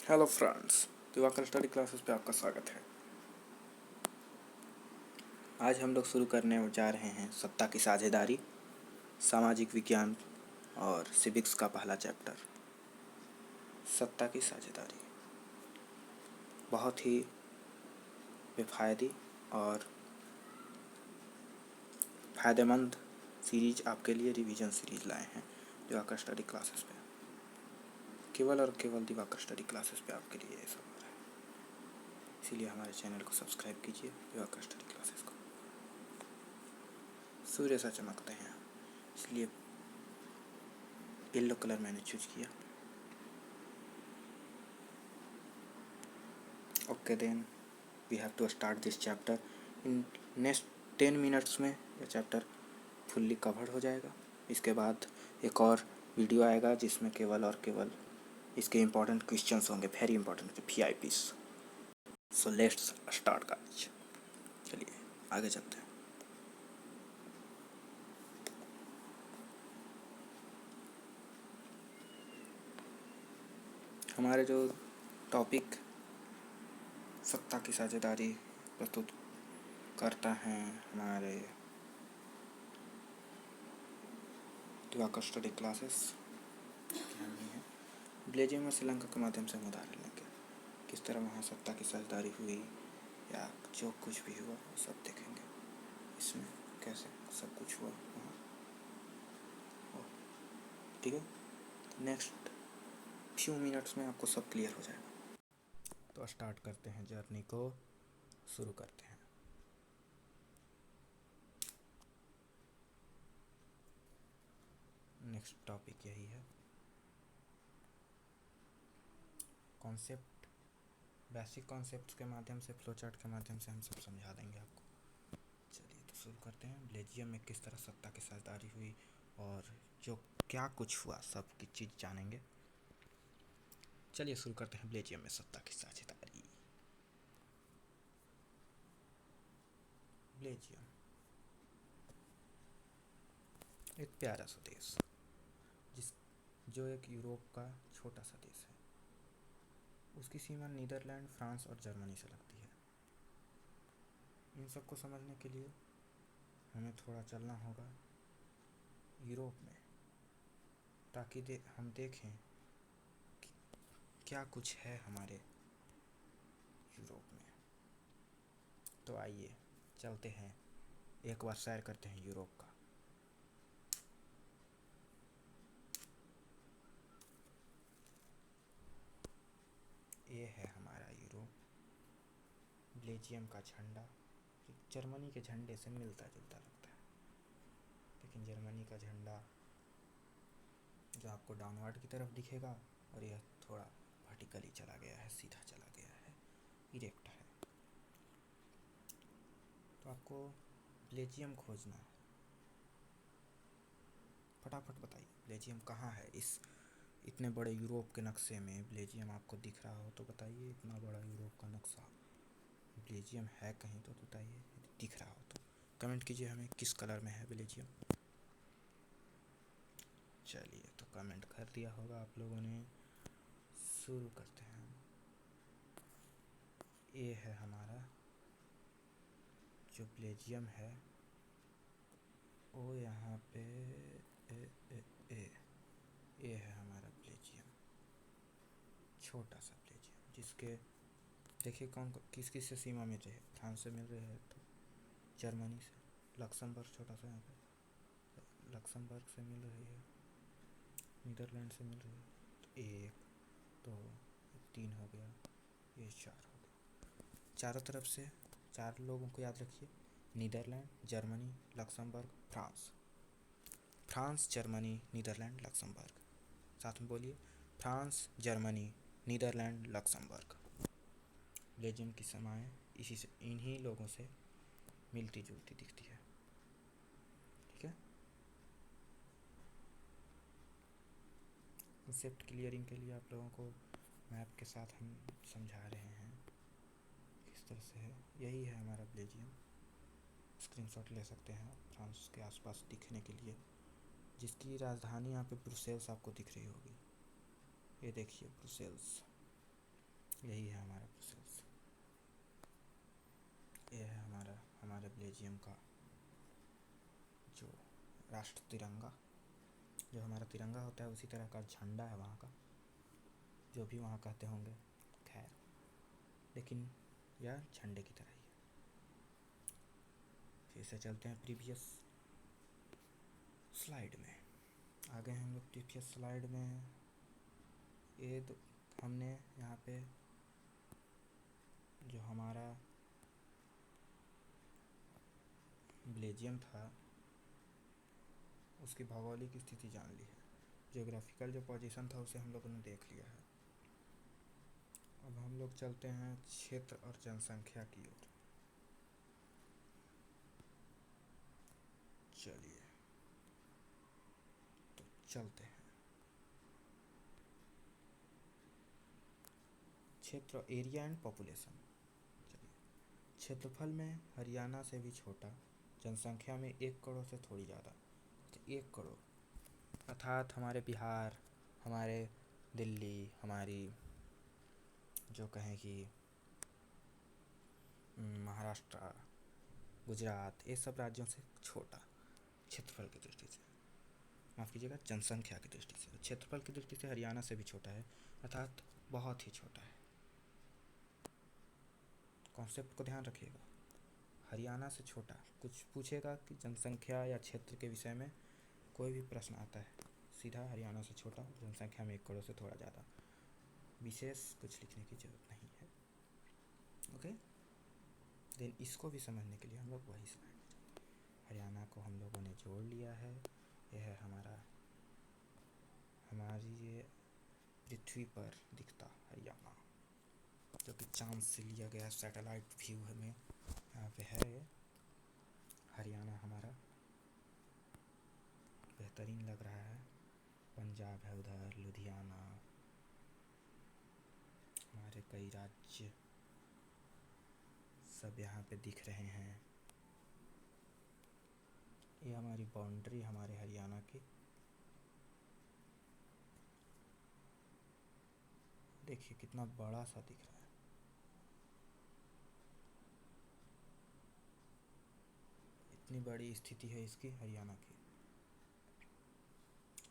Hello friends, Diwakar study classes पे आपका स्वागत है। आज हम लोग शुरू करने जा रहे हैं सत्ता की साझेदारी, सामाजिक विज्ञान और सिविक्स का पहला चैप्टर। सत्ता की साझेदारी बहुत ही बेफायदी और फ़ायदेमंद सीरीज आपके लिए रिवीजन सीरीज लाए हैं दिवाकर स्टडी क्लासेस पे। केवल और केवल दिवाकर स्टडी क्लासेस पे आपके लिए ये सब हो रहा है, इसीलिए हमारे चैनल को सब्सक्राइब कीजिए, दिवाकर स्टडी क्लासेस को। सूर्य सा चमकते हैं इसलिए येलो कलर मैंने चूज किया। Okay then we have to start this chapter. इन नेक्स्ट 10 मिनट्स में यह चैप्टर फुल्ली कवर्ड हो जाएगा। इसके बाद एक और वीडियो आएगा जिसमें केवल और केवल इसके इम्पोर्टेंट क्वेश्चंस होंगे, very important VIPs। So let's start guys. चलिए आगे चलते हैं। हमारे जो टॉपिक सत्ता की साझेदारी प्रस्तुत करता है हमारे दिवाकर स्टडी क्लासेस बेल्जियम और श्रीलंका के माध्यम से हम उदाहरण लेंगे। किस तरह वहाँ सत्ता की साझेदारी हुई या जो कुछ भी हुआ वो सब देखेंगे। इसमें कैसे सब कुछ हुआ वहाँ, ठीक है। नेक्स्ट फ्यू मिनट्स में आपको सब क्लियर हो जाएगा। तो स्टार्ट करते हैं, जर्नी को शुरू करते हैं। नेक्स्ट टॉपिक यही है, कॉन्सेप्ट, बेसिक कॉन्सेप्ट्स के माध्यम से, फ्लो चार्ट के माध्यम से हम सब समझा देंगे आपको। चलिए तो शुरू करते हैं। बेल्जियम में किस तरह सत्ता की साझेदारी हुई और जो क्या कुछ हुआ सब की चीज़ जानेंगे। चलिए शुरू करते हैं बेल्जियम में सत्ता की साझेदारी। बेल्जियम एक प्यारा सा देश जो एक यूरोप का छोटा सा देश है। उसकी सीमा नीदरलैंड, फ्रांस और जर्मनी से लगती है। इन सबको समझने के लिए हमें थोड़ा चलना होगा यूरोप में, ताकि हम देखें कि क्या कुछ है हमारे यूरोप में। तो आइए चलते हैं, एक बार सैर करते हैं यूरोप का। ये है हमारा यूरोप। बेल्जियम का झंडा जर्मनी के झंडे से मिलता जुलता लगता है, लेकिन जर्मनी का झंडा जो आपको डाउनवर्ड की तरफ दिखेगा और यह थोड़ा वर्टिकली चला गया है, सीधा चला गया है, इरेक्ट है। तो आपको बेल्जियम खोजना है। फटाफट बताइए बेल्जियम कहाँ है इस इतने बड़े यूरोप के नक्शे में। बेल्जियम आपको दिख रहा हो तो बताइए, इतना बड़ा यूरोप का नक्शा बेल्जियम है कहीं तो बताइए, दिख रहा हो तो कमेंट कीजिए हमें किस कलर में है बेल्जियम। चलिए तो कमेंट कर दिया होगा आप लोगों ने। शुरू करते हैं। ये है हमारा जो बेल्जियम है, वो यहाँ पे ये है हमारा बेल्जियम, छोटा सा बेल्जियम, जिसके देखिए कौन किस किस से सीमा मिल रही है। फ्रांस से मिल रही है, तो जर्मनी से, लक्समबर्ग छोटा सा यहाँ पे लक्समबर्ग से मिल रही है, नीदरलैंड से मिल रही है। तो 1 2 3 हो गया, ये 4 हो गया। चारों तरफ से 4 लोगों को याद रखिए, Netherland, Germany, Luxembourg, France. France, Germany, Netherland, Luxembourg. साथ में बोलिए, France, Germany, Netherland, Luxembourg. Belgium की सीमाएं इसी से, इन्हीं लोगों से मिलती जुलती दिखती है, ठीक है। कंसेप्ट क्लियरिंग के लिए आप लोगों को मैप के साथ हम समझा रहे हैं किस तरह से है। यही है हमारा बेल्जियम। स्क्रीनशॉट ले सकते हैं फ्रांस के आसपास दिखने के लिए, जिसकी राजधानी यहाँ पे ब्रुसेल्स आपको दिख रही होगी। ये देखिए ब्रुसेल्स, यही है हमारा ब्रुसेल्स। यह है हमारे बेल्जियम का जो राष्ट्र तिरंगा, जो हमारा तिरंगा होता है उसी तरह का झंडा है वहाँ का, जो भी वहाँ कहते होंगे, खैर, लेकिन यह झंडे की तरह ही है। फिर से चलते हैं प्रीवियस स्लाइड में। आगे हम लोग प्रीवियस स्लाइड में ये तो हमने यहाँ पे जो हमारा बेल्जियम था उसकी भौगोलिक स्थिति जान ली है, जियोग्राफिकल जो पोजीशन था उसे हम लोगों ने देख लिया है। अब हम लोग चलते हैं क्षेत्र और जनसंख्या की ओर। चलिए तो चलते हैं क्षेत्र, एरिया एंड पॉपुलेशन। चलिए, क्षेत्रफल में हरियाणा से भी छोटा, जनसंख्या में 1 करोड़ से थोड़ी ज़्यादा, तो 1 करोड़ अर्थात हमारे बिहार, हमारे दिल्ली, हमारी जो कहें कि महाराष्ट्र, गुजरात, ये सब राज्यों से छोटा क्षेत्रफल की दृष्टि से, माफ़ कीजिएगा जनसंख्या की दृष्टि से। क्षेत्रफल की दृष्टि से हरियाणा से भी छोटा है, अर्थात बहुत ही छोटा है। कॉन्सेप्ट को ध्यान रखिएगा, हरियाणा से छोटा। कुछ पूछेगा कि जनसंख्या या क्षेत्र के विषय में कोई भी प्रश्न आता है, सीधा हरियाणा से छोटा, जनसंख्या में 1 करोड़ से थोड़ा ज़्यादा, विशेष कुछ लिखने की ज़रूरत नहीं है। ओके, देन इसको भी समझने के लिए हम लोग वही स्लाइड में जाएंगे। हरियाणा को हम लोगों ने जोड़ लिया है। यह है हमारी ये पृथ्वी पर दिखता हरियाणा, जो कि चांद से लिया गया सैटेलाइट व्यू में यहाँ पे है। हरियाणा हमारा बेहतरीन लग रहा है। पंजाब है उधर, लुधियाना, हमारे कई राज्य सब यहाँ पे दिख रहे हैं। ये हमारी बाउंड्री हमारे हरियाणा की, देखिए कितना बड़ा सा दिख रहा है। इतनी बड़ी स्थिति है इसकी हरियाणा की।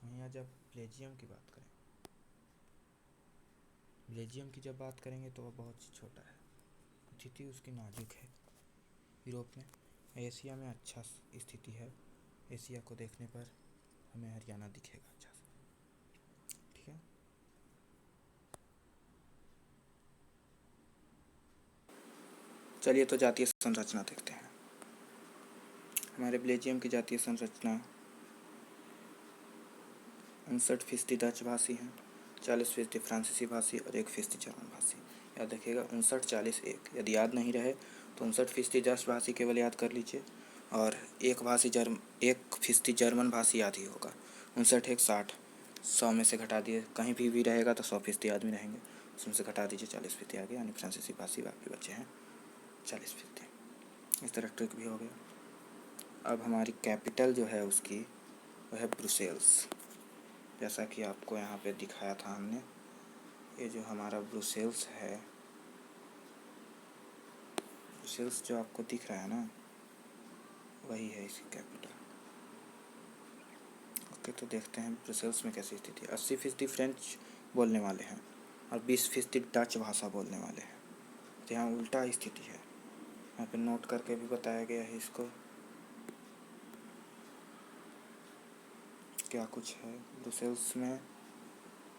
यहाँ जब बेल्जियम की बात करें, बेल्जियम की जब बात करेंगे तो वह बहुत छोटा है, स्थिति उसकी नाजुक है। यूरोप में, एशिया में अच्छा स्थिति है। एशिया को देखने पर हमें हरियाणा दिखेगा अच्छा से, ठीक है। चलिए तो जातीय संरचना देखते हैं। हमारे बेल्जियम की जातीय संरचना 59% डच भाषी हैं, 40% फ्रांसीसी भाषी और 1% जर्मन भाषी। याद रखिएगा 59, 40, 1। यदि याद नहीं रहे तो 59% डच भाषी केवल याद कर लीजिए और 1% जर्मन भाषी याद ही होगा। 59 1 60, 100 में से घटा दिए, कहीं भी रहेगा तो 100% आदमी रहेंगे, उसमें से घटा दीजिए 40% आ गया, यानी फ्रांसीसी भाषी बाकी बचे हैं 40%। इस तरह ट्रिक भी हो गया। अब हमारी कैपिटल जो है उसकी वह है ब्रुसेल्स, जैसा कि आपको यहाँ पे दिखाया था हमने। ये जो हमारा ब्रुसेल्स है, ब्रुसेल्स जो आपको दिख रहा है ना, वही है इसकी कैपिटल। ओके, तो देखते हैं ब्रुसेल्स में कैसी स्थिति है। 80% फ्रेंच बोलने वाले हैं और 20% डच भाषा बोलने वाले हैं। तो यहाँ उल्टा स्थिति है, यहाँ पे नोट करके भी बताया गया है इसको क्या कुछ है। ब्रुसेल्स में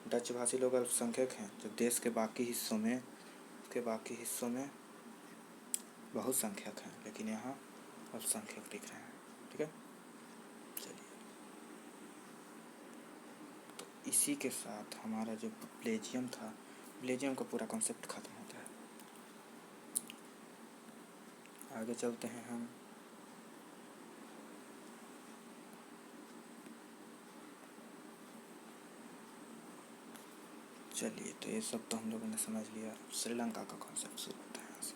डच भाषी लोग अल्पसंख्यक हैं, जो देश के बाकी हिस्सों में बहुसंख्यक हैं, लेकिन यहाँ अल्पसंख्यक दिख रहे हैं, ठीक है। चलिए, तो इसी के साथ हमारा जो बेल्जियम था, बेल्जियम का पूरा कॉन्सेप्ट खत्म होता है। आगे चलते हैं हम। चलिए, तो ये सब तो हम लोगों ने समझ लिया। श्रीलंका का कॉन्सेप्ट शुरू होता है यहाँ से।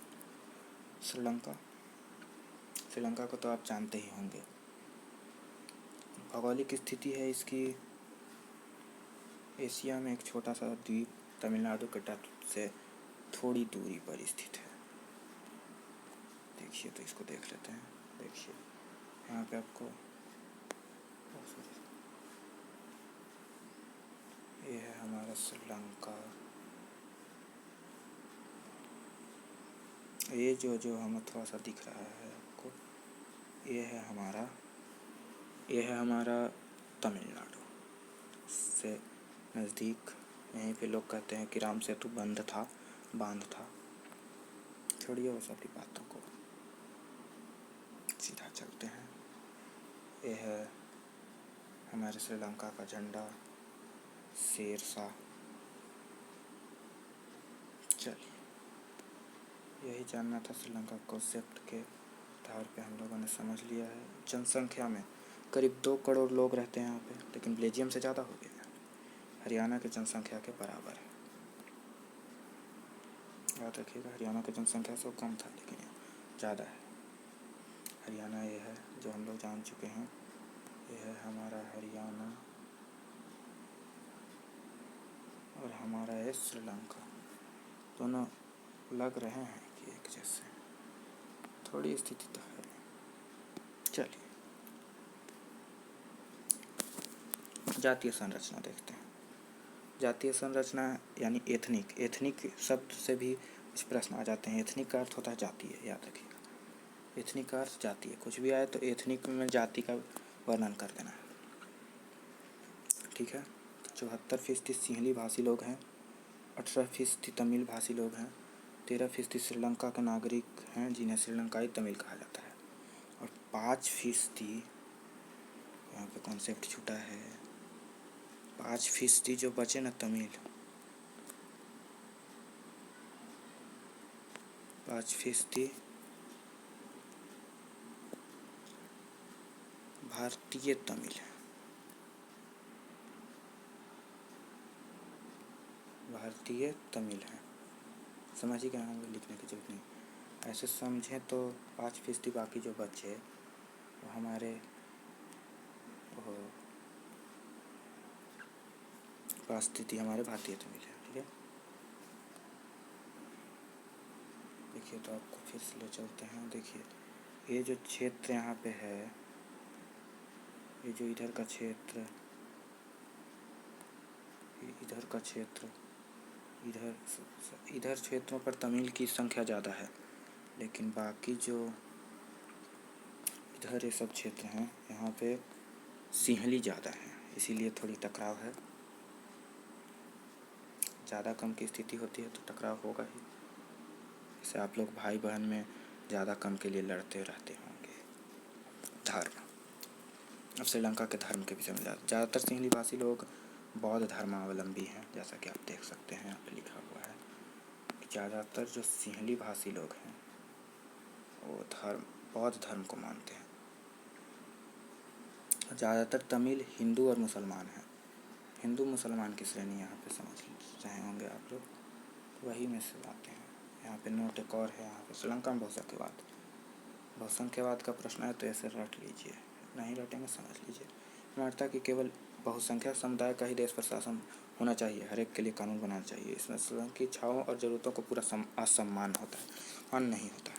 श्रीलंका को तो आप जानते ही होंगे। भौगोलिक स्थिति है इसकी एशिया में एक छोटा सा द्वीप, तमिलनाडु के तट से थोड़ी दूरी पर स्थित है। देखिए तो इसको देख लेते हैं। देखिए यहाँ पे आपको ये है हमारा श्रीलंका। ये जो हमें थोड़ा सा दिख रहा है आपको, ये है हमारा तमिलनाडु से नज़दीक। यहीं पे लोग कहते हैं कि राम सेतु बांध था। छोड़िए वो सब की बातों को, सीधा चलते हैं। ये है हमारे श्रीलंका का झंडा, शेरशाह। चलिए, यही जानना था श्रीलंका कॉन्सेप्ट के आधार पे हम लोगों ने समझ लिया है। जनसंख्या में करीब 2 करोड़ लोग रहते हैं यहाँ पे, लेकिन बेल्जियम से ज़्यादा हो गया है। हरियाणा की जनसंख्या के बराबर है। याद रखिएगा, हरियाणा की जनसंख्या से कम था, लेकिन यहाँ ज़्यादा है। हरियाणा ये है जो हम लोग जान चुके हैं। ये है हमारा हरियाणा और हमारा है श्रीलंका। दोनों लग रहे हैं कि एक जैसे, थोड़ी स्थिति तो है। चलिए जातीय संरचना देखते हैं। जातीय संरचना यानी एथनिक शब्द से भी कुछ प्रश्न आ जाते हैं। एथनिक का अर्थ होता है जातीय, याद रखिएगा। एथनिक का अर्थ जातीय, कुछ भी आए तो एथनिक में जाति का वर्णन कर देना है, ठीक है। 74% सिंहली भाषी लोग हैं, 18% तमिल भाषी लोग हैं, 13% श्रीलंका के नागरिक हैं जिन्हें श्रीलंकाई तमिल कहा जाता है, और 5% यहाँ पे कॉन्सेप्ट छूटा है। 5% जो बचे ना तमिल, 5% भारतीय तमिल है। भारतीय तमिल है, समझिए क्या होंगे, लिखने की जरूरत नहीं। ऐसे समझें तो 5% बाकी जो बचे वो हमारे स्थिति हमारे भारतीय तमिल है, ठीक है। देखिए तो आपको फिर से ले चलते हैं। देखिए ये जो क्षेत्र यहाँ पे है, ये जो इधर का क्षेत्र, इधर क्षेत्रों पर तमिल की संख्या ज़्यादा है, लेकिन बाकी जो इधर ये सब क्षेत्र हैं यहाँ पे सिंहली ज़्यादा है, इसीलिए थोड़ी टकराव है। ज़्यादा कम की स्थिति होती है तो टकराव होगा ही। जैसे आप लोग भाई बहन में ज़्यादा कम के लिए लड़ते रहते होंगे। धर्म, अब श्रीलंका के धर्म के विषय में ज़्यादातर सिंहली भाषी लोग बौद्ध धर्मावलंबी हैं, जैसा कि आप देख सकते हैं यहाँ पे लिखा हुआ है। ज़्यादातर जो सिंहली भाषी लोग हैं वो बौद्ध धर्म को मानते हैं। ज़्यादातर तमिल हिंदू और मुसलमान हैं। हिंदू मुसलमान की श्रेणी यहाँ पे समझ रहे होंगे आप लोग, वही में से आते हैं। यहाँ पे नोट एक और है, यहाँ पे श्रीलंका में बहुसंख्यवाद का प्रश्न है तो ऐसे रट लीजिए, नहीं रटेंगे समझ लीजिए। मानता कि केवल बहुसंख्यक समुदाय का ही देश पर शासन होना चाहिए, हर एक के लिए कानून बनाना चाहिए। इसमें श्रीलंका की इच्छाओं और ज़रूरतों को पूरा असम्मान होता है, मान नहीं होता है।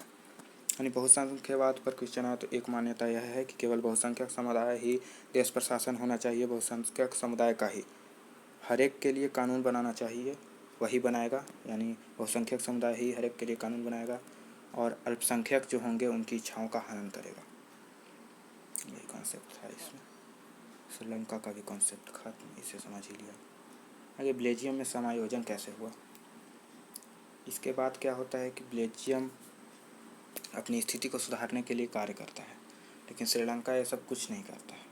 यानी बहुसंख्यवाद पर क्वेश्चन आया तो एक मान्यता यह है कि केवल बहुसंख्यक समुदाय ही देश पर शासन होना चाहिए। बहुसंख्यक समुदाय का ही हर एक के लिए कानून बनाना चाहिए, वही बनाएगा। यानी बहुसंख्यक समुदाय ही हर एक के लिए कानून बनाएगा और अल्पसंख्यक जो होंगे उनकी इच्छाओं का हनन करेगा। यही कॉन्सेप्ट था इसमें। श्रीलंका का भी कॉन्सेप्ट खत्म, इसे समझ ही लिया। आगे बेल्जियम में समायोजन कैसे हुआ। इसके बाद क्या होता है कि बेल्जियम अपनी स्थिति को सुधारने के लिए कार्य करता है, लेकिन श्रीलंका ये सब कुछ नहीं करता है।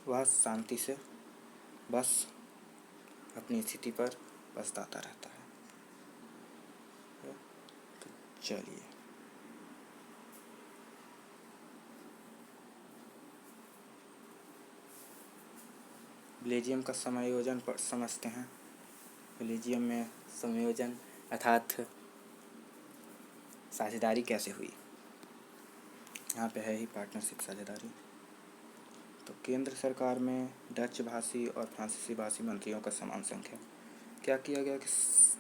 वह शांति से बस अपनी स्थिति पर पछताता रहता है। तो चलिए बेल्जियम का समायोजन पर समझते हैं। बेल्जियम में समायोजन अर्थात साझेदारी कैसे हुई। यहाँ पे है ही पार्टनरशिप, साझेदारी। तो केंद्र सरकार में डच भाषी और फ्रांसीसी भाषी मंत्रियों का समान संख्या, क्या किया गया कि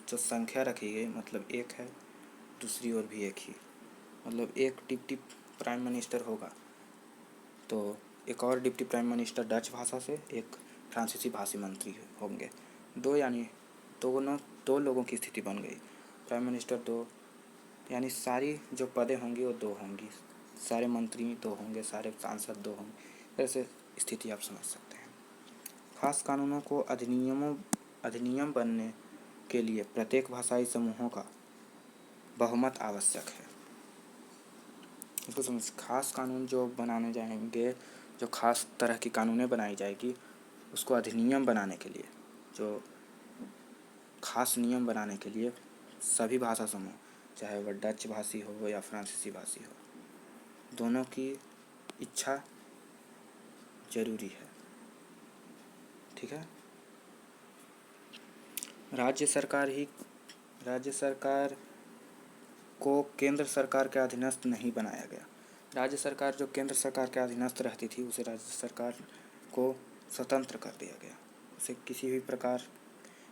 जो संख्या रखी गई मतलब एक है, दूसरी ओर भी एक ही, मतलब एक डिप्टी प्राइम मिनिस्टर होगा तो एक और डिप्टी प्राइम मिनिस्टर डच भाषा से, एक फ्रांसीसी भाषी मंत्री होंगे। दो यानी दो लोगों की स्थिति बन गई। प्राइम मिनिस्टर दो, यानी सारी जो पदें होंगी वो दो होंगी, सारे मंत्री दो होंगे, सारे सांसद दो होंगे। ऐसे स्थिति आप समझ सकते हैं। खास कानूनों को अधिनियम बनने के लिए प्रत्येक भाषाई समूहों का बहुमत आवश्यक है। इसको समझ, खास कानून जो बनाने जाएंगे, जो खास तरह की कानूनें बनाई जाएगी, उसको अधिनियम बनाने के लिए, जो खास नियम बनाने के लिए सभी भाषा समूह, चाहे वह डच भाषी हो या फ्रांसीसी भाषी हो, दोनों की इच्छा जरूरी है। ठीक है। राज्य सरकार को केंद्र सरकार के अधीनस्थ नहीं बनाया गया। राज्य सरकार जो केंद्र सरकार के अधीनस्थ रहती थी, उसे राज्य सरकार को स्वतंत्र कर दिया गया, उसे किसी भी प्रकार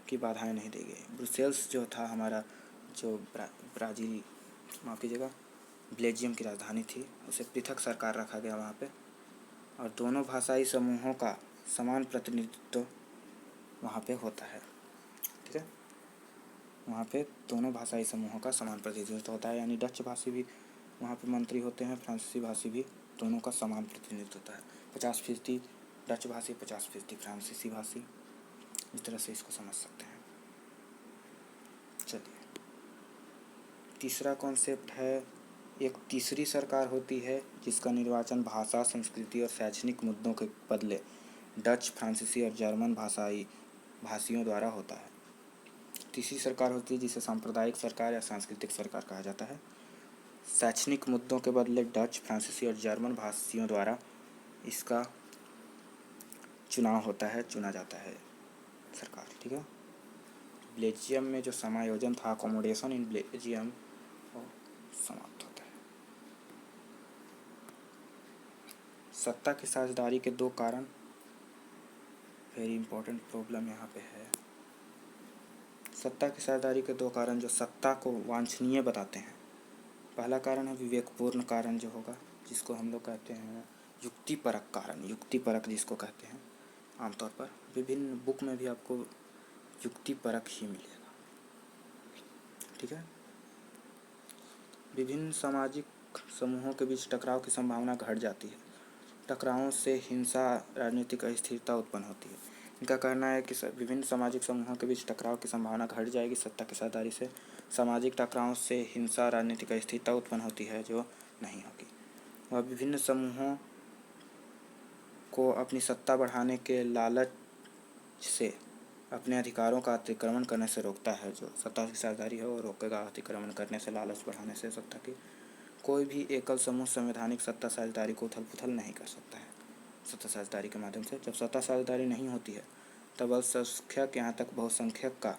की बाधाएं नहीं दी गई। ब्रुसेल्स जो था हमारा, जो ब्राज़ील, माफ़ कीजिएगा, बेल्जियम की राजधानी थी, उसे पृथक सरकार रखा गया वहाँ पे, और दोनों भाषाई समूहों का समान प्रतिनिधित्व वहाँ पे होता है। ठीक है, वहाँ पे दोनों भाषाई समूहों का समान प्रतिनिधित्व होता है, यानी डच भाषी भी वहाँ पे मंत्री होते हैं, फ्रांसीसी भाषी भी, दोनों का समान प्रतिनिधित्व होता है। 50% डच भाषी, 50% फ्रांसीसी भाषी, इस तरह से इसको समझ सकते हैं। चलिए, तीसरा कॉन्सेप्ट है, एक तीसरी सरकार होती है जिसका निर्वाचन भाषा, संस्कृति और शैक्षणिक मुद्दों के बदले डच, फ्रांसीसी और जर्मन भाषियों द्वारा होता है। तीसरी सरकार होती है जिसे सांप्रदायिक सरकार या सांस्कृतिक सरकार कहा जाता है। शैक्षणिक मुद्दों के बदले डच, फ्रांसीसी और जर्मन भाषियों द्वारा इसका चुना जाता है सरकार। ठीक है। बेल्जियम में जो समायोजन था, अकोमोडेशन इन बेल्जियम, समाप्त होता है। सत्ता की साझेदारी के दो कारण, वेरी इंपॉर्टेंट प्रॉब्लम यहाँ पे है। सत्ता की साझेदारी के दो कारण जो सत्ता को वांछनीय बताते हैं। पहला कारण है विवेकपूर्ण कारण जो होगा, जिसको हम लोग कहते हैं युक्तिपरक कारण, युक्तिपरक जिसको कहते हैं। आमतौर पर विभिन्न बुक में भी आपको युक्तिपरक ही मिलेगा। ठीक है। विभिन्न सामाजिक समूहों के बीच टकराव की संभावना घट जाती है। टकरावों से हिंसा, राजनीतिक अस्थिरता उत्पन्न होती है। इनका कहना है कि विभिन्न सामाजिक समूहों के बीच टकराव की संभावना घट जाएगी सत्ता की साझेदारी से। सामाजिक टकरावों से हिंसा, राजनीतिक अस्थिरता उत्पन्न होती है जो नहीं होगी। वह विभिन्न समूहों को अपनी सत्ता बढ़ाने के लालच से अपने अधिकारों का अतिक्रमण करने से रोकता है। जो सत्ता की साझेदारी है वो रोकेगा अतिक्रमण करने से, लालच बढ़ाने से सत्ता की। कोई भी एकल समूह संवैधानिक सत्ता साझेदारी को उथल पुथल नहीं कर सकता है सत्ता साझेदारी के माध्यम से। जब सत्ता साझेदारी नहीं होती है तब अल्पसंख्यक यहाँ तक बहुसंख्यक का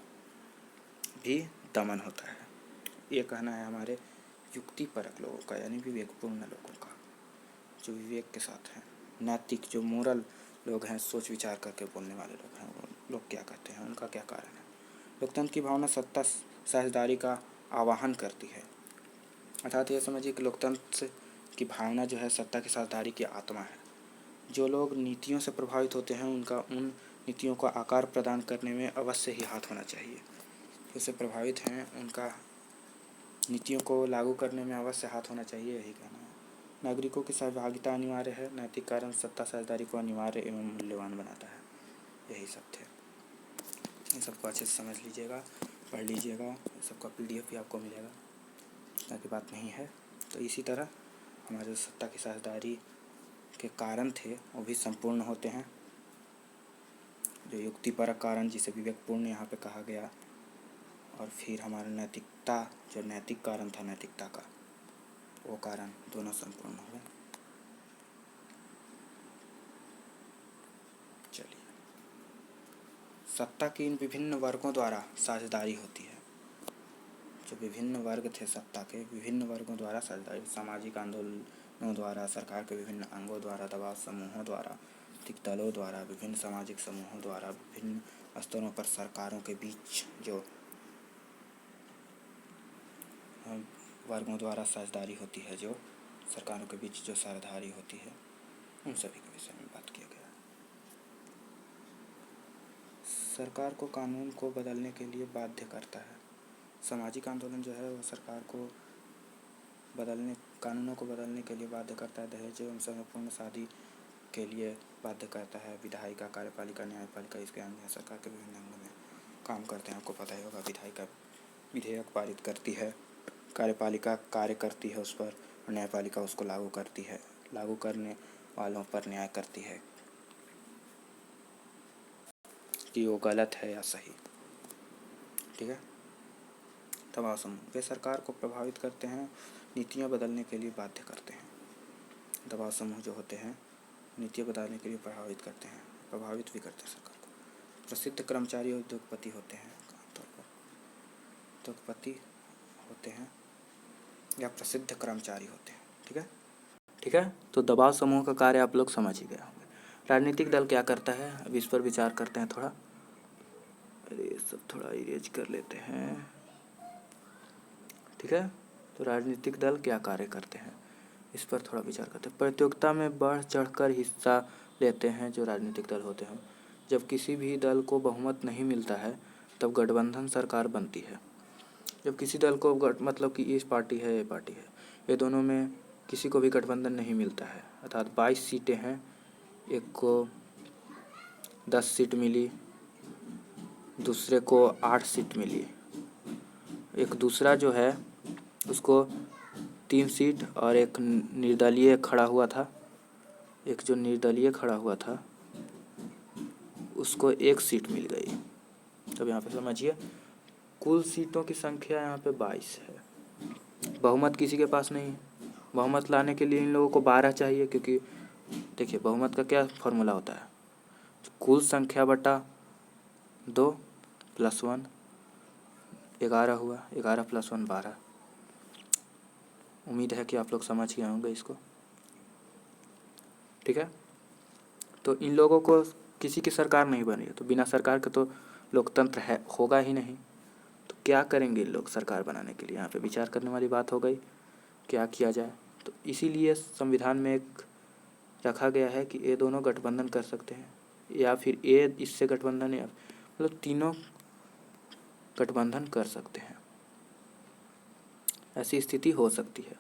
भी दमन होता है। ये कहना है हमारे युक्तिपरक लोगों का, यानी विवेकपूर्ण लोगों का, जो विवेक के साथ हैं, नैतिक, जो मोरल लोग हैं, सोच विचार करके बोलने वाले लोग हैं, वो लोग क्या कहते हैं, उनका क्या कारण है। लोकतंत्र की भावना सत्ता साझेदारी का आवाहन करती है। अर्थात ये समझिए कि लोकतंत्र की भावना जो है सत्ता की साझेदारी की आत्मा है। जो लोग नीतियों से प्रभावित होते हैं उनका उन नीतियों को आकार प्रदान करने में अवश्य ही हाथ होना चाहिए। जिससे प्रभावित हैं उनका नीतियों को लागू करने में अवश्य हाथ होना चाहिए, यही कहना है। नागरिकों की सहभागिता अनिवार्य है। नैतिक कारण सत्ता साझेदारी को अनिवार्य एवं मूल्यवान बनाता है। यही सब थे। इन सबको अच्छे से समझ लीजिएगा, पढ़ लीजिएगा। सबका PDF भी आपको मिलेगा, इतना की बात नहीं है। तो इसी तरह हमारे सत्ता की साझेदारी के कारण थे वो भी संपूर्ण होते हैं। जो युक्तिपरक कारण, जिसे विवेकपूर्ण यहाँ पे कहा गया, और फिर हमारा नैतिकता, जो नैतिक कारण था नैतिकता का, वो कारण दोनों संपूर्ण हुए। चलिए, सत्ता की इन विभिन्न वर्गों द्वारा साझेदारी होती है। जो विभिन्न वर्ग थे सत्ता के, विभिन्न वर्गों द्वारा साझेदारी, सामाजिक आंदोलनों द्वारा, सरकार के विभिन्न अंगों द्वारा, दबाव समूहों द्वारा, दलों द्वारा, विभिन्न सामाजिक समूहों द्वारा, विभिन्न स्तरों पर सरकारों के बीच जो वर्गों द्वारा साझेदारी होती है, जो सरकारों के बीच जो साझेदारी होती है, उन सभी के विषय में बात किया गया। सरकार को कानून को बदलने के लिए बाध्य करता है। सामाजिक आंदोलन जो है वो सरकार को कानूनों को बदलने के लिए बाध्य करता है। दहेज एवं समयपूर्ण शादी के लिए बाध्य करता है। विधायिका, कार्यपालिका, न्यायपालिका इसके अन्य सरकार के विभिन्न अंगों में काम करते हैं। आपको पता ही होगा, विधायिका विधेयक पारित करती है, कार्यपालिका कार्य करती है उस पर, और न्यायपालिका उसको लागू करती है, लागू करने वालों पर न्याय करती है कि वो गलत है या सही। ठीक है। दबाव समूह वे सरकार को प्रभावित करते हैं, नीतियाँ बदलने के लिए बाध्य करते हैं। दबाव समूह जो होते हैं नीतियाँ बदलने के लिए प्रभावित करते हैं, प्रभावित भी करते हैं सरकार को। प्रसिद्ध कर्मचारी और उद्योगपति होते हैं। आमतौर पर उद्योगपति होते हैं या प्रसिद्ध कर्मचारी होते हैं। ठीक है। तो दबाव समूह का कार्य आप लोग समझ ही गए होंगे। राजनीतिक दल क्या करता है, अब इस पर विचार करते हैं थोड़ा। अरे सब थोड़ा इरेज कर लेते हैं। ठीक है। तो राजनीतिक दल क्या कार्य करते हैं, इस पर थोड़ा विचार करते हैं। प्रतियोगिता में बढ़ चढ़कर हिस्सा लेते हैं जो राजनीतिक दल होते हैं। जब किसी भी दल को बहुमत नहीं मिलता है तब गठबंधन सरकार बनती है। जब किसी दल को मतलब कि इस पार्टी है, ये पार्टी है, ये दोनों में किसी को भी गठबंधन नहीं मिलता है, अर्थात 22 सीटें हैं, एक को 10 सीट मिली, दूसरे को 8 सीट मिली, एक दूसरा जो है उसको 3 सीट और एक निर्दलीय खड़ा हुआ था, एक जो निर्दलीय खड़ा हुआ था उसको 1 सीट मिल गई। तब यहाँ पे समझिए कुल सीटों की संख्या यहाँ पे 22 है। बहुमत किसी के पास नहीं है। बहुमत लाने के लिए इन लोगों को 12 चाहिए, क्योंकि देखिए बहुमत का क्या फॉर्मूला होता है, कुल संख्या बटा 2 + 1, 11 हुआ, 11 + 1 12। उम्मीद है कि आप लोग समझ गए होंगे इसको। ठीक है। तो इन लोगों को किसी की सरकार नहीं बनी है, तो बिना सरकार के तो लोकतंत्र है होगा ही नहीं। तो क्या करेंगे लोग सरकार बनाने के लिए, यहाँ पे विचार करने वाली बात हो गई, क्या किया जाए। तो इसीलिए संविधान में एक रखा गया है कि ये दोनों गठबंधन कर सकते हैं, या फिर ये इससे गठबंधन, या मतलब तीनों गठबंधन कर सकते हैं। ऐसी स्थिति हो सकती है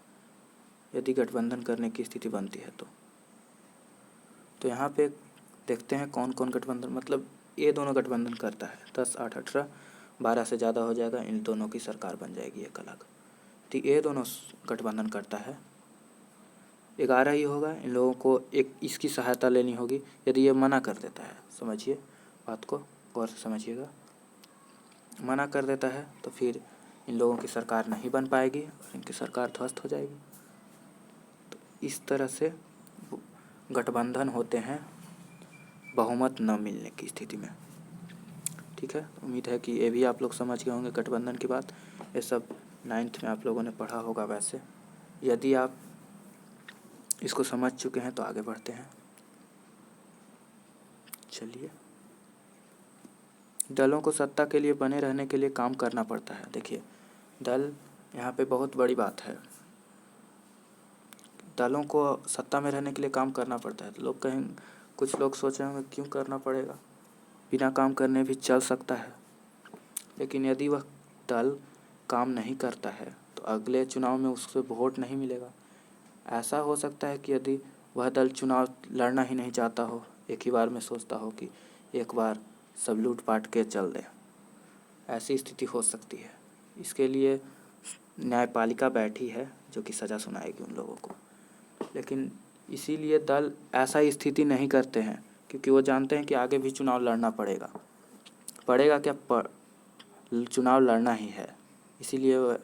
यदि गठबंधन करने की स्थिति बनती है तो यहाँ पे देखते हैं कौन कौन गठबंधन, मतलब ये दोनों गठबंधन करता है। 10, 8, 18, 12 से ज़्यादा हो जाएगा, इन दोनों की सरकार बन जाएगी एक अलग। तो ये दोनों गठबंधन करता है, 11 ही होगा। इन लोगों को एक इसकी सहायता लेनी होगी यदि ये मना कर देता है। समझिए बात को, गौर से समझिएगा। मना कर देता है तो फिर इन लोगों की सरकार नहीं बन पाएगी और इनकी सरकार ध्वस्त हो जाएगी। तो इस तरह से गठबंधन होते हैं बहुमत न मिलने की स्थिति में। ठीक है। उम्मीद है कि ये भी आप लोग समझ गए होंगे गठबंधन की बात। ये सब 9th में आप लोगों ने पढ़ा होगा। वैसे यदि आप इसको समझ चुके हैं तो आगे बढ़ते हैं। चलिए, दलों को सत्ता के लिए बने रहने के लिए काम करना पड़ता है। देखिए दल यहाँ पे बहुत बड़ी बात है, दलों को सत्ता में रहने के लिए काम करना पड़ता है। तो लोग कहेंगे, कुछ लोग सोच रहे होंगे क्यों करना पड़ेगा, बिना काम करने भी चल सकता है। लेकिन यदि वह दल काम नहीं करता है तो अगले चुनाव में उससे वोट नहीं मिलेगा। ऐसा हो सकता है कि यदि वह दल चुनाव लड़ना ही नहीं चाहता हो, एक ही बार में सोचता हो कि एक बार सब लूट पाट के चल दें, ऐसी स्थिति हो सकती है। इसके लिए न्यायपालिका बैठी है जो कि सज़ा सुनाएगी उन लोगों को। लेकिन इसीलिए दल ऐसा स्थिति नहीं करते हैं, क्योंकि वो जानते हैं कि आगे भी चुनाव लड़ना पड़ेगा क्या, चुनाव लड़ना ही है, इसीलिए वो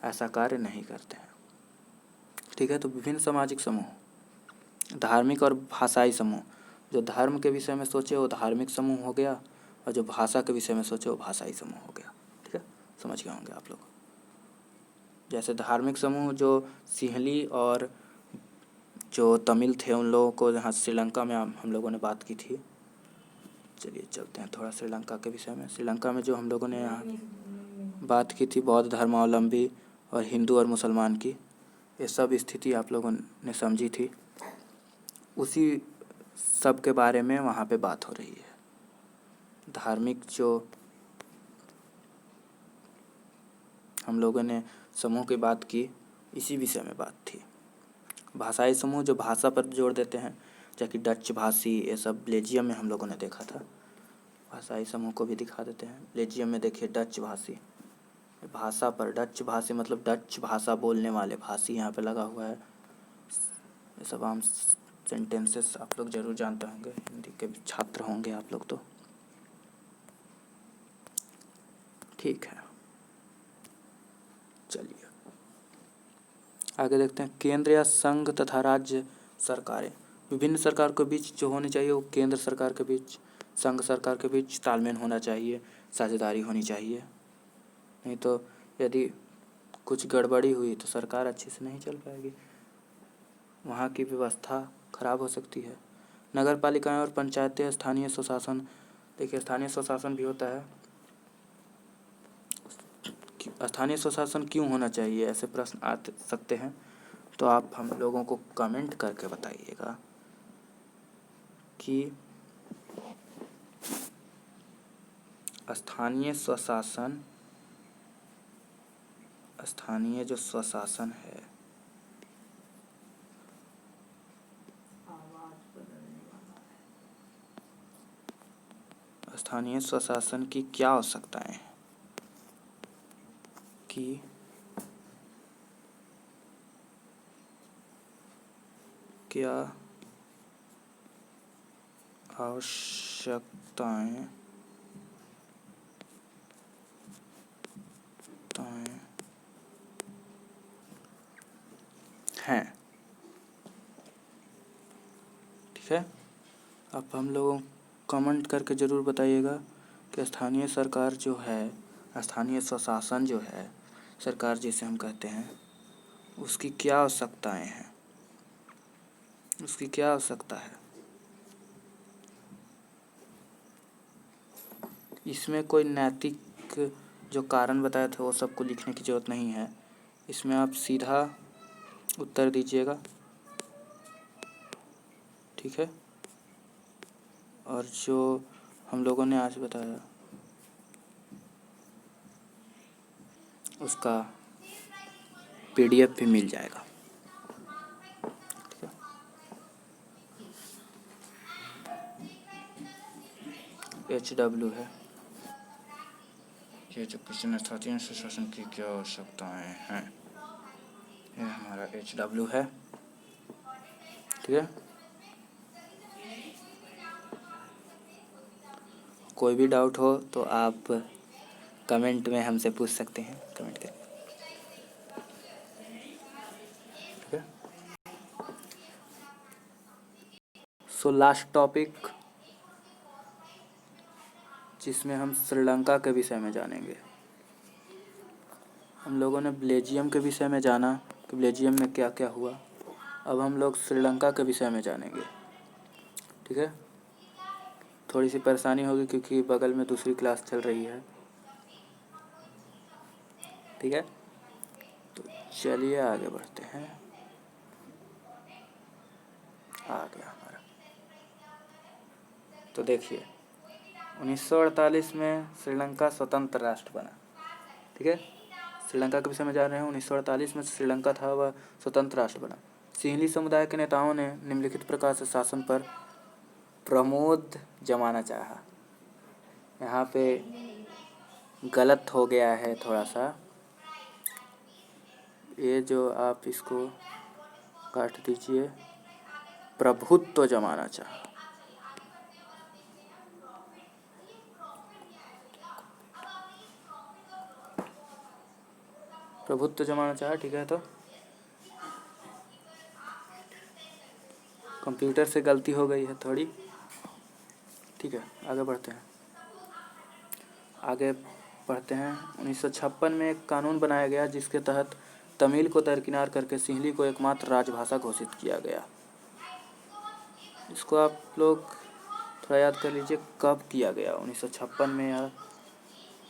ऐसा कार्य नहीं करते हैं। ठीक है। तो विभिन्न सामाजिक समूह, धार्मिक और भाषाई समूह, जो धर्म के विषय में सोचे वो धार्मिक समूह हो गया, और जो भाषा के विषय में सोचे वो भाषाई समूह हो गया। ठीक है, समझ गए होंगे आप लोग। जैसे धार्मिक समूह जो सिंहली और जो तमिल थे उन लोगों को, जहाँ श्रीलंका में हम लोगों ने बात की थी, चलिए चलते हैं थोड़ा श्रीलंका के विषय में। श्रीलंका में जो हम लोगों ने यहाँ बात की थी बौद्ध धर्मावलंबी और हिंदू और मुसलमान की, ये सब स्थिति आप लोगों ने समझी थी, उसी सब के बारे में वहाँ पे बात हो रही है। धार्मिक जो हम लोगों ने समूह की बात की, इसी विषय में बात थी। भाषाई समूह जो भाषा पर जोर देते हैं, जैसे कि डच भाषी, ये सब बेल्जियम में हम लोगों ने देखा था। भाषाई समूह को भी दिखा देते हैं। बेल्जियम में देखिए डच भाषी, भाषा पर डच भाषी मतलब डच भाषा बोलने वाले, भाषी यहाँ पे लगा हुआ है। ये सब आम सेंटेंसेस आप लोग जरूर जानते होंगे, हिंदी के छात्र होंगे आप लोग तो। ठीक है, चलिए आगे देखते हैं। केंद्र या संघ तथा राज्य सरकारें, विभिन्न सरकार के बीच जो होनी चाहिए वो केंद्र सरकार के बीच, संघ सरकार के बीच तालमेल होना चाहिए, साझेदारी होनी चाहिए। नहीं तो यदि कुछ गड़बड़ी हुई तो सरकार अच्छे से नहीं चल पाएगी, वहाँ की व्यवस्था खराब हो सकती है। नगर पालिकाएँ और पंचायतें, स्थानीय स्वशासन, देखिए स्थानीय स्वशासन भी होता है। स्थानीय स्वशासन क्यों होना चाहिए, ऐसे प्रश्न आ सकते हैं, तो आप हम लोगों को कमेंट करके बताइएगा कि स्थानीय स्वशासन, स्थानीय जो स्वशासन है, स्थानीय स्वशासन की क्या आवश्यकताएं हैं, कि क्या आवश्यकताएं हैं। ठीक है, अब हम लोगों कमेंट करके ज़रूर बताइएगा कि स्थानीय सरकार जो है, स्थानीय स्वशासन जो है, सरकार जिसे हम कहते हैं, उसकी क्या आवश्यकताएं हैं, उसकी क्या आवश्यकता है। इसमें कोई नैतिक जो कारण बताया था वो सबको लिखने की ज़रूरत नहीं है, इसमें आप सीधा उत्तर दीजिएगा। ठीक है, और जो हम लोगों ने आज बताया उसका PDF भी मिल जाएगा। ठीक है, HW है, ये जो क्वेश्चन स्थानीय स्वशासन की क्या आवश्यकताएं हैं, ये हमारा HW है। ठीक है, कोई भी डाउट हो तो आप कमेंट में हमसे पूछ सकते हैं, कमेंट करें। ठीक है, सो लास्ट टॉपिक जिसमें हम श्रीलंका के विषय में जानेंगे। हम लोगों ने बेल्जियम के विषय में जाना कि बेल्जियम में क्या क्या हुआ, अब हम लोग श्रीलंका के विषय में जानेंगे। ठीक है, थोड़ी सी परेशानी होगी क्योंकि बगल में दूसरी क्लास चल रही है। ठीक है, तो चलिए आगे बढ़ते हैं। आ गया हमारा, तो देखिए 1948 में श्रीलंका स्वतंत्र राष्ट्र बना। ठीक है, श्रीलंका के विषय में जान रहे हैं। 1948 में श्रीलंका था वह स्वतंत्र राष्ट्र बना। सिंहली समुदाय के नेताओं ने निम्नलिखित प्रकार से शासन पर प्रमोद जमाना चाहा। यहाँ पे गलत हो गया है थोड़ा सा, ये जो आप इसको काट दीजिए, प्रभुत्व जमाना चाहा। प्रभुत्व जमाना चाहा। ठीक है, तो कंप्यूटर से गलती हो गई है थोड़ी। ठीक है, आगे बढ़ते हैं। 1956 में एक कानून बनाया गया जिसके तहत तमिल को दरकिनार करके सिंहली को एकमात्र राजभाषा घोषित किया गया। इसको आप लोग थोड़ा याद कर लीजिए कब किया गया। 1956 में यह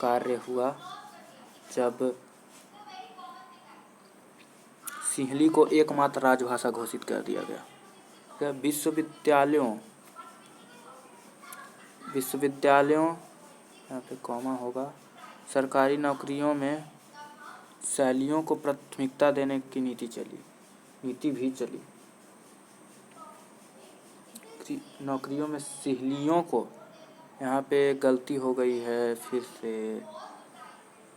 कार्य हुआ जब सिंहली को एकमात्र राजभाषा घोषित कर दिया गया। विश्वविद्यालयों यहाँ पे कॉमा होगा, सरकारी नौकरियों में शैलियों को प्राथमिकता देने की नीति भी चली। नौकरियों में शैलियों को, यहाँ पे गलती हो गई है फिर से,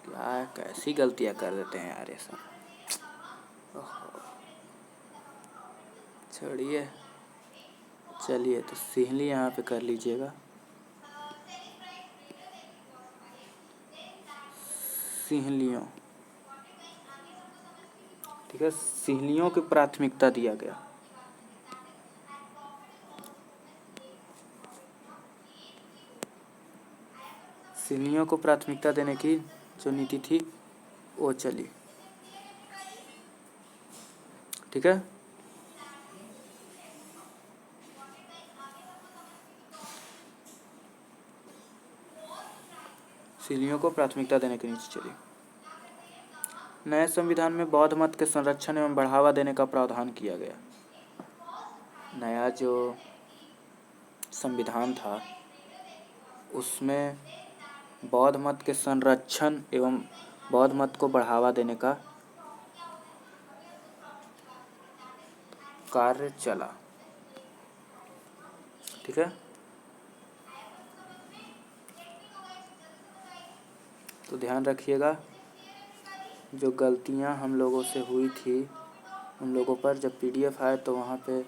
क्या कैसी गलतियाँ कर देते हैं यार ये सब। छोड़िए, चलिए तो सिंहली यहाँ पे कर लीजिएगा। सिंहलियों, ठीक है, सिंहलियों की प्राथमिकता दिया गया। सिंहलियों को प्राथमिकता देने की जो नीति थी वो चली, ठीक है। सिंहलियों को प्राथमिकता देने की नीति चली। नए संविधान में बौद्ध मत के संरक्षण एवं बढ़ावा देने का प्रावधान किया गया। नया जो संविधान था उसमें बौद्ध मत के संरक्षण एवं बौद्ध मत को बढ़ावा देने का कार्य चला, ठीक है। तो ध्यान रखिएगा, जो गलतियां हम लोगों से हुई थी उन लोगों पर जब PDF आए तो वहाँ पे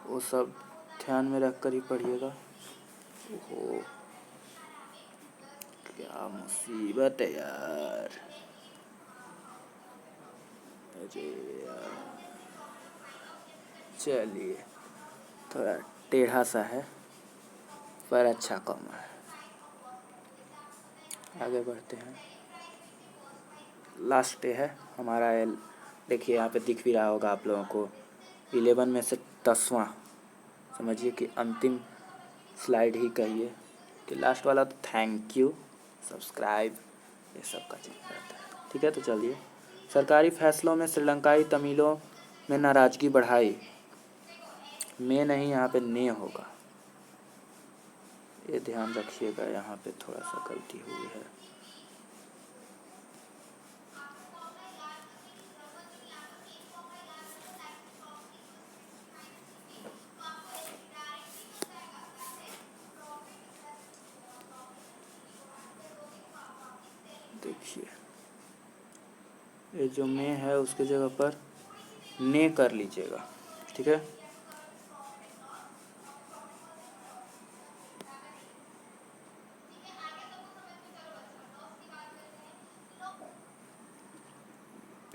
वो सब ध्यान में रख कर ही पढ़िएगा। ओहो, क्या मुसीबत है यार, अरे यार। चलिए, थोड़ा टेढ़ा सा है पर अच्छा कॉमा है। आगे बढ़ते हैं। लास्ट डे है हमारा। देखिए यहाँ पे दिख भी रहा होगा आप लोगों को, 11 में से 10वां, समझिए कि अंतिम स्लाइड ही कहिए कि लास्ट वाला। तो थैंक यू, सब्सक्राइब, ये सब का चीज़ रहता है, ठीक है। तो चलिए, सरकारी फैसलों में श्रीलंकाई तमिलों में नाराज़गी बढ़ाई। में नहीं, यहाँ पे ने होगा, ये ध्यान रखिएगा। यहाँ पे थोड़ा सा गलती हुई है। देखिए, ये जो में है उसके जगह पर ने कर लीजिएगा, ठीक है।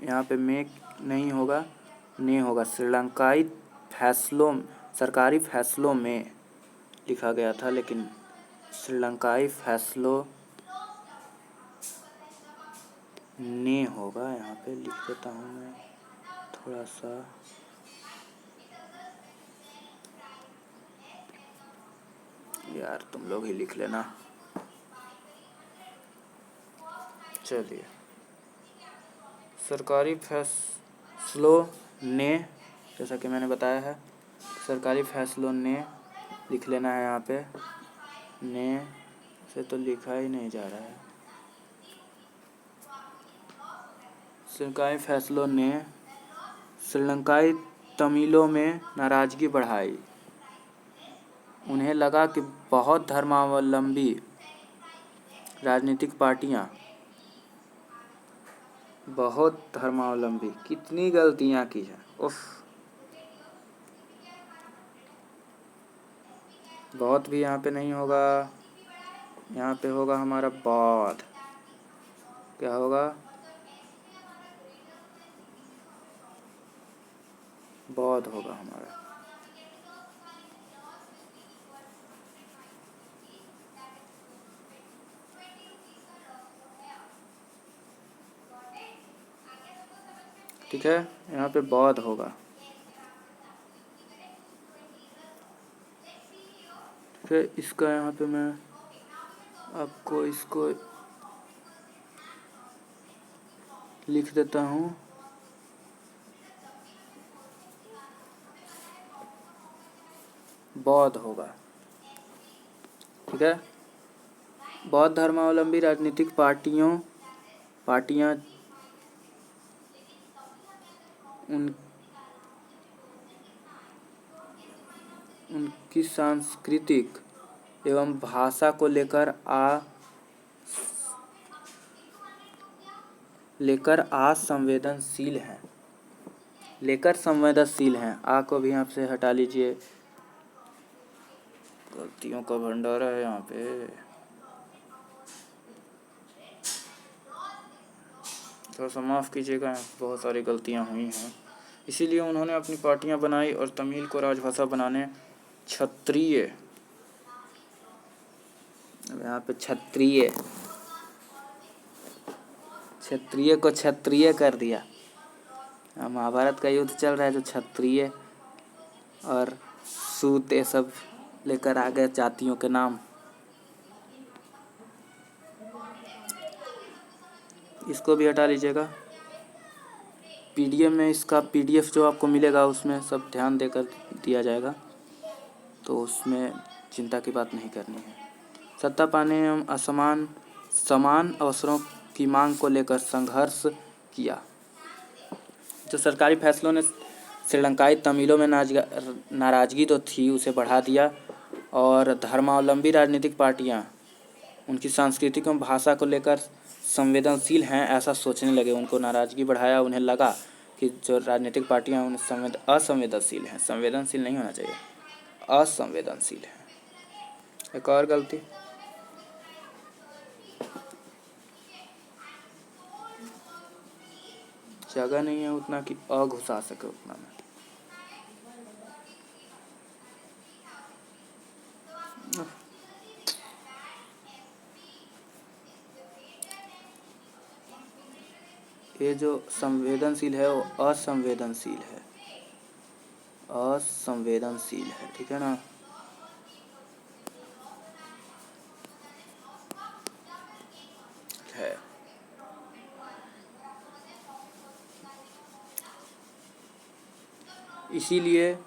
यहाँ पे में नहीं होगा, ने होगा। श्रीलंकाई फैसलों, सरकारी फैसलों में लिखा गया था, लेकिन श्रीलंकाई फैसलों ने होगा। यहाँ पे लिख देता हूँ मैं थोड़ा सा, यार तुम लोग ही लिख लेना। चलिए, सरकारी फैसलों ने, जैसा कि मैंने बताया है, सरकारी फैसलों ने लिख लेना है। यहाँ पे ने से तो लिखा ही नहीं जा रहा है। सरकारी फैसलों ने श्रीलंकाई तमिलों में नाराज़गी बढ़ाई। उन्हें लगा कि बहुत धर्मावलंबी राजनीतिक पार्टियां, कितनी गलतियां की हैं, उफ। बहुत भी यहाँ पे नहीं होगा, यहाँ पे होगा हमारा बौद्ध। क्या होगा? बौद्ध होगा हमारा। ठीक है, यहाँ पे बौद्ध होगा। फिर इसका यहाँ पे मैं आपको इसको लिख देता हूँ। बौद्ध होगा, ठीक है। बौद्ध धर्मावलंबी राजनीतिक पार्टियाँ उनकी सांस्कृतिक एवं भाषा को लेकर संवेदनशील हैं। लेकर संवेदनशील हैं। आ को भी यहाँ से हटा लीजिए, गलतियों का भंडारा है यहाँ पे। थोड़ा सा माफ़ कीजिएगा, बहुत सारी गलतियाँ हुई हैं। इसीलिए उन्होंने अपनी पार्टियाँ बनाई और तमिल को राजभाषा बनाने क्षत्रिय, यहाँ पे क्षत्रिय को क्षत्रिय कर दिया। महाभारत का युद्ध चल रहा है, जो क्षत्रिय और सूत ये सब लेकर आ गए जातियों के नाम। इसको भी हटा लीजिएगा। पीडीएफ में इसका पीडीएफ जो आपको मिलेगा उसमें सब ध्यान देकर दिया जाएगा, तो उसमें चिंता की बात नहीं करनी है। सत्ता पाने एवं समान अवसरों की मांग को लेकर संघर्ष किया। जो सरकारी फैसलों ने श्रीलंकाई तमिलों में नाराजगी तो थी, उसे बढ़ा दिया और धर्मावलंबी राजनीतिक पार्टियां उनकी सांस्कृतिक एवं भाषा को लेकर संवेदनशील हैं ऐसा सोचने लगे। उनको नाराजगी बढ़ाया, उन्हें लगा कि जो राजनीतिक पार्टियां उन्हें असंवेदनशील हैं। संवेदनशील नहीं होना चाहिए, असंवेदनशील है। एक और गलती, जगह नहीं है उतना कि अ घुसा सके उतना में। ये जो संवेदनशील है वो असंवेदनशील है, असंवेदनशील है, ठीक है ना। है इसीलिए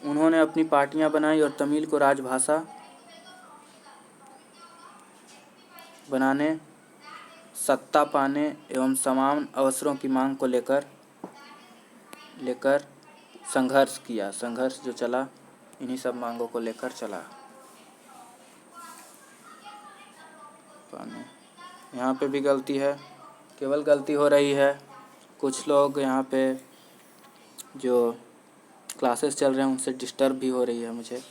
उन्होंने अपनी पार्टियां बनाई और तमिल को राजभाषा बनाने, सत्ता पाने एवं समान अवसरों की मांग को लेकर संघर्ष किया। संघर्ष जो चला इन्हीं सब मांगों को लेकर चला। यहाँ पे भी गलती है, केवल गलती हो रही है कुछ लोग यहाँ पे जो क्लासेस चल रहे हैं उनसे डिस्टर्ब भी हो रही है मुझे।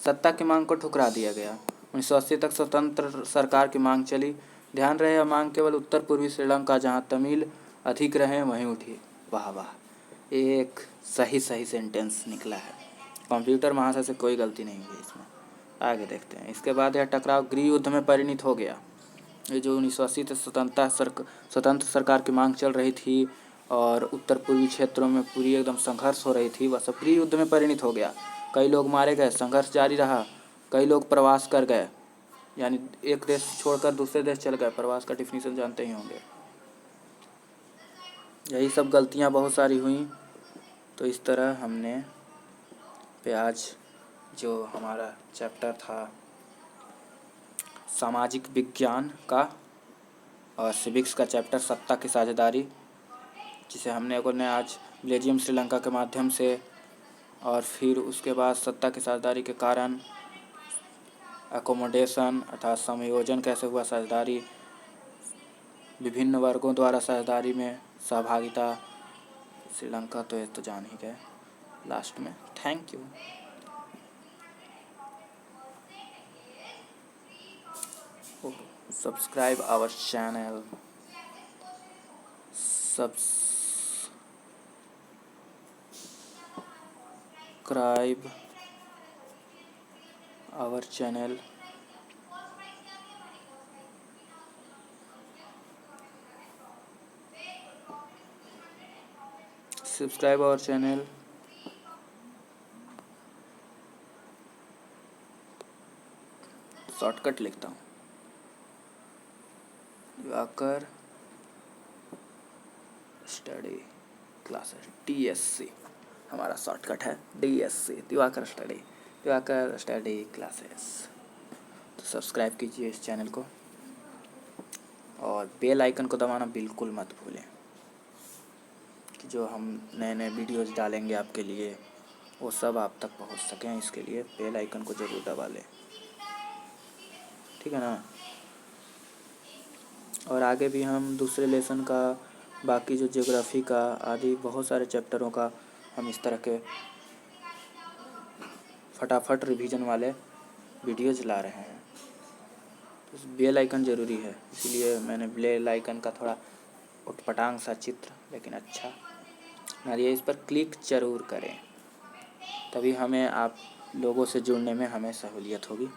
सत्ता की मांग को ठुकरा दिया गया। 1980 तक स्वतंत्र सरकार की मांग चली। ध्यान रहे, यह मांग केवल उत्तर पूर्वी श्रीलंका जहां तमिल अधिक रहे वहीं उठी। वाह वाह, एक सही सेंटेंस निकला है। कंप्यूटर महाशय से कोई गलती नहीं हुई इसमें। आगे देखते हैं। इसके बाद यह टकराव गृह युद्ध में परिणत हो गया। ये जो 1980 तक स्वतंत्र सरकार की मांग चल रही थी और उत्तर पूर्वी क्षेत्रों में पूरी एकदम संघर्ष हो रही थी, वह सब गृह युद्ध में परिणत हो गया। कई लोग मारे गए, संघर्ष जारी रहा, कई लोग प्रवास कर गए, यानी एक देश छोड़कर दूसरे देश चल गए। प्रवास का डिफिनीशन जानते ही होंगे। यही सब गलतियाँ बहुत सारी हुई। तो इस तरह हमने पे आज जो हमारा चैप्टर था सामाजिक विज्ञान का और सिविक्स का चैप्टर सत्ता की साझेदारी, जिसे हमने आज बेल्जियम श्रीलंका के माध्यम से और फिर उसके बाद सत्ता की साझेदारी के कारण एकोमोडेशन अर्थात समायोजन कैसे हुआ, साझेदारी, विभिन्न वर्गों द्वारा साझेदारी में सहभागिता, श्रीलंका तो ये तो जान ही गए लास्ट में। Thank you. Subscribe our channel. Subscribe our channel. Subscribe our channel. Shortcut लिखता हूँ, दिवाकर स्टडी क्लासेस, DSC हमारा शॉर्टकट है, DSC दिवाकर स्टडी क्लासेस। तो सब्सक्राइब कीजिए इस चैनल को और बेल आइकन को दबाना बिल्कुल मत भूलें कि जो हम नए नए वीडियोस डालेंगे आपके लिए वो सब आप तक पहुंच सकें। इसके लिए बेल आइकन को ज़रूर दबा लें, ठीक है ना। और आगे भी हम दूसरे लेसन का, बाकी जो ज्योग्राफी का आदि बहुत सारे चैप्टरों का हम इस तरह के फटाफट रिवीजन वाले वीडियोज ला रहे हैं। तो बेल आइकन ज़रूरी है, इसीलिए मैंने बेल आइकन का थोड़ा उटपटांग सा चित्र लेकिन अच्छा ना दिया। इस पर क्लिक ज़रूर करें, तभी हमें आप लोगों से जुड़ने में हमें सहूलियत होगी।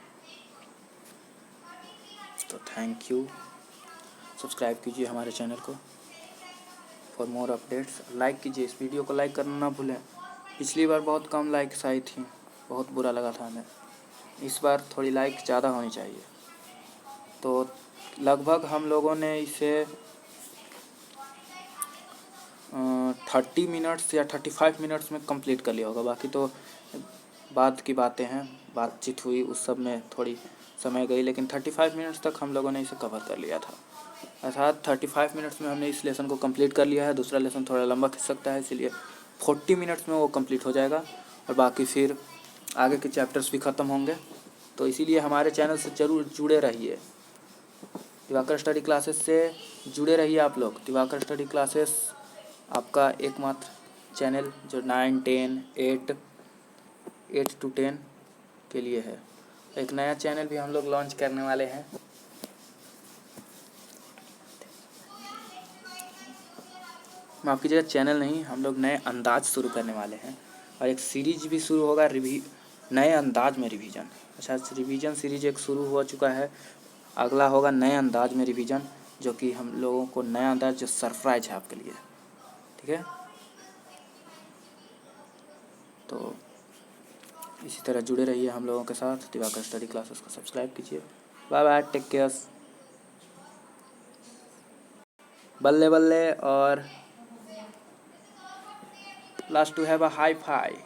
तो थैंक यू, सब्सक्राइब कीजिए हमारे चैनल को फॉर मोर अपडेट्स। लाइक कीजिए, इस वीडियो को लाइक करना ना भूलें। पिछली बार बहुत कम लाइक्स आई थी, बहुत बुरा लगा था हमें। इस बार थोड़ी लाइक ज़्यादा होनी चाहिए। तो लगभग हम लोगों ने इसे 30 मिनट्स या 35 मिनट्स में कंप्लीट कर लिया होगा। बाकी तो बाद की बातें हैं, बातचीत हुई उस सब में थोड़ी समय गई, लेकिन 35 मिनट्स तक हम लोगों ने इसे कवर कर लिया था। अर्थात 35 मिनट्स में हमने इस लेसन को कंप्लीट कर लिया है। दूसरा लेसन थोड़ा लंबा खिंच सकता है, इसलिए 40 मिनट्स में वो कंप्लीट हो जाएगा और बाकी फिर आगे के चैप्टर्स भी ख़त्म होंगे। तो इसीलिए हमारे चैनल से ज़रूर जुड़े रहिए, दिवाकर स्टडी क्लासेस से जुड़े रहिए आप लोग। दिवाकर स्टडी क्लासेस आपका एकमात्र चैनल जो 9, 10, 8 to 10 के लिए है। एक नया चैनल भी हम लोग लॉन्च करने वाले हैं। माफ़ कीजिएगा, चैनल नहीं, हम लोग नए अंदाज शुरू करने वाले हैं और एक सीरीज भी शुरू होगा, नए अंदाज में रिवीजन। अच्छा, रिवीजन सीरीज एक शुरू हो चुका है, अगला होगा नए अंदाज में रिवीजन, जो कि हम लोगों को नया अंदाज जो सरप्राइज है आपके लिए, ठीक है। तो इसी तरह जुड़े रहिए हम लोगों के साथ। दिवाकर स्टडी क्लासेस को सब्सक्राइब कीजिए। बाय बाय, टेक केयर, बल्ले बल्ले। और last to have a high five.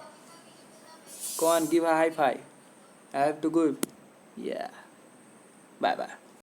Go on, give a high five. I have to go. Yeah. Bye bye.